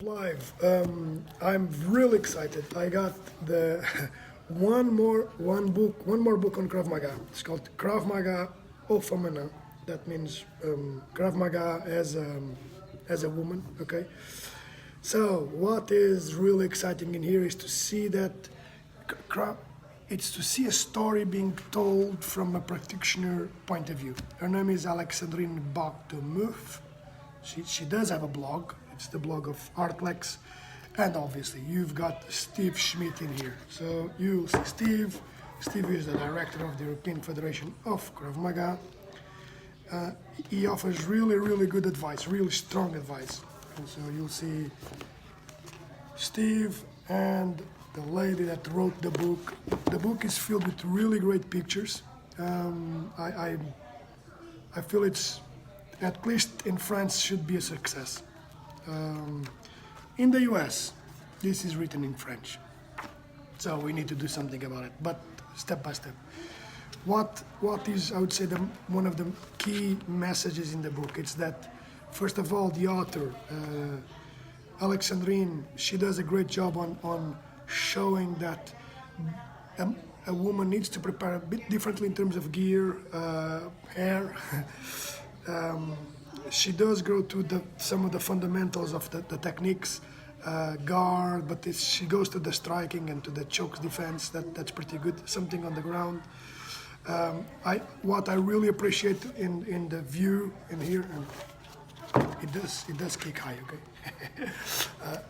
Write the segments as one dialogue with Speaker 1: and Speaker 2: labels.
Speaker 1: Live. I'm really excited. I got the one more book on Krav Maga. It's called Krav Maga au Feminin. That means Krav Maga as a woman. Okay. So what is really exciting in here is to see that Krav. It's to see a story being told from a practitioner point of view. Her name is Alexandrine Bach-de-Muff. She does have a blog. It's the blog of Artlex. And obviously, you've got Steve Schmidt in here. So you'll see Steve. Steve is the director of the European Federation of Krav Maga. He offers really good advice, really strong advice. And so you'll see Steve and the lady that wrote the book. The book is filled with really great pictures. I feel it's, at least in France, should be a success. In the US, this is written in French. So we need to do something about it, but step by step. What is, I would say, one of the key messages in the book? It's that, first of all, the author, Alexandrine, she does a great job on showing that a woman needs to prepare a bit differently in terms of gear, hair. She does go to some of the fundamentals of the techniques, guard, but she goes to the striking and to the chokes defense. That's pretty good. Something on the ground. What I really appreciate in the view in here, and it does kick high. Okay.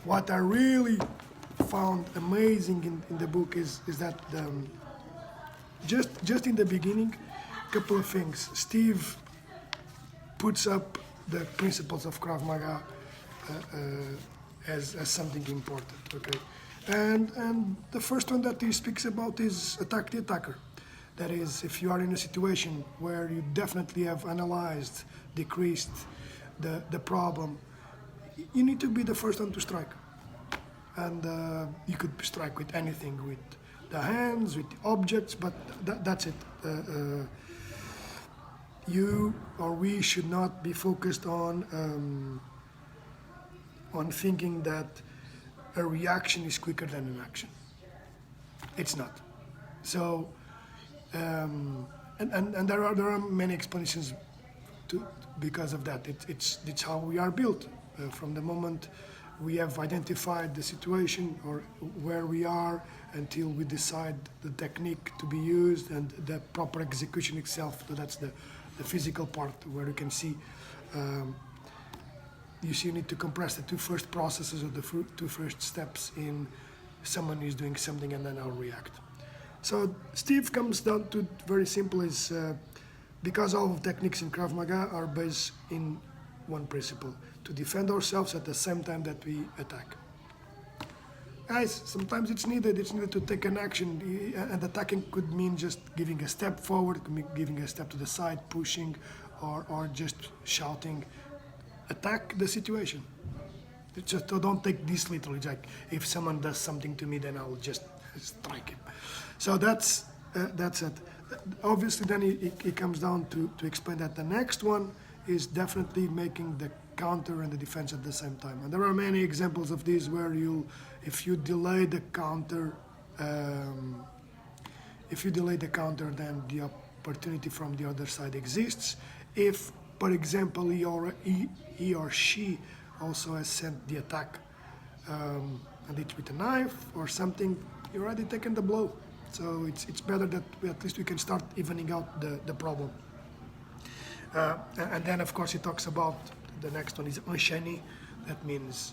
Speaker 1: What I really found amazing in the book is that just in the beginning, a couple of things. Steve puts up the principles of Krav Maga as something important, okay? And the first one that he speaks about is attack the attacker. That is, if you are in a situation where you definitely have analyzed, decreased the problem, you need to be the first one to strike. And you could strike with anything, with the hands, with the objects, but that's it. You or we should not be focused on thinking that a reaction is quicker than an action. It's not. So, and there are many explanations because of that. It's how we are built. From the moment we have identified the situation or where we are until we decide the technique to be used and the proper execution itself. So that's the physical part where you can see you need to compress the two first processes or the two first steps in someone is doing something and then I'll react. So Steve comes down to very simple is because all techniques in Krav Maga are based in one principle, to defend ourselves at the same time that we attack. Guys, sometimes it's needed to take an action, and attacking could mean just giving a step forward, could mean giving a step to the side, pushing, or just shouting. Attack the situation. Just don't take this literally, like if someone does something to me, then I'll just strike him. So that's it. Obviously then it comes down to explain that the next one is definitely making the counter and the defense at the same time. And there are many examples of this where if you delay the counter, then the opportunity from the other side exists. If, for example, he or she also has sent the attack, and it's with a knife or something, you're already taken the blow. So it's better that at least we can start evening out the problem. And then, of course, he talks about the next one is enchaîner. That means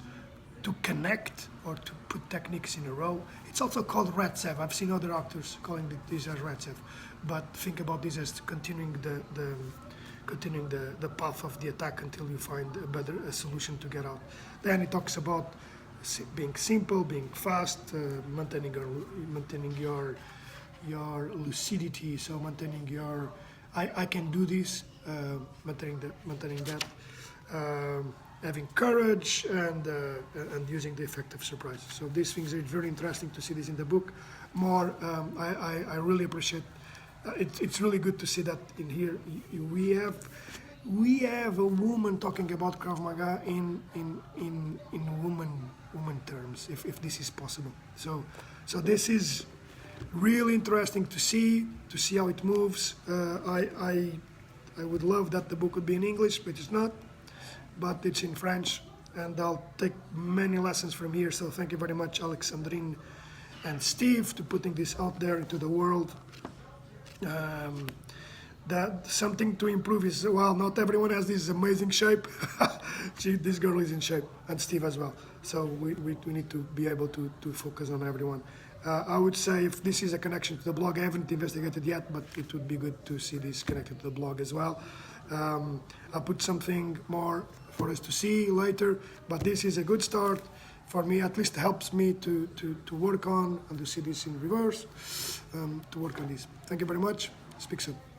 Speaker 1: to connect or to put techniques in a row. It's also called Retsev. I've seen other actors calling this as Retsev, but think about this as continuing the path of the attack until you find a solution to get out. Then he talks about being simple, being fast, maintaining your lucidity. So maintaining your I can do this. Maintaining that, having courage and using the effective surprise. So these things are very interesting to see this in the book. I really appreciate. It's really good to see that in here. We have a woman talking about Krav Maga in woman arms if this is possible. So this is really interesting to see how it moves. I would love that the book would be in English, but it's not. But it's in French, and I'll take many lessons from here. So thank you very much, Alexandrine and Steve, to putting this out there into the world. That something to improve is, well, not everyone has this amazing shape. This girl is in shape, and Steve as well. So we need to be able to focus on everyone. I would say if this is a connection to the blog, I haven't investigated yet, but it would be good to see this connected to the blog as well. I'll put something more for us to see later, but this is a good start for me. At least helps me to work on and to see this in reverse, to work on this. Thank you very much. Speak soon.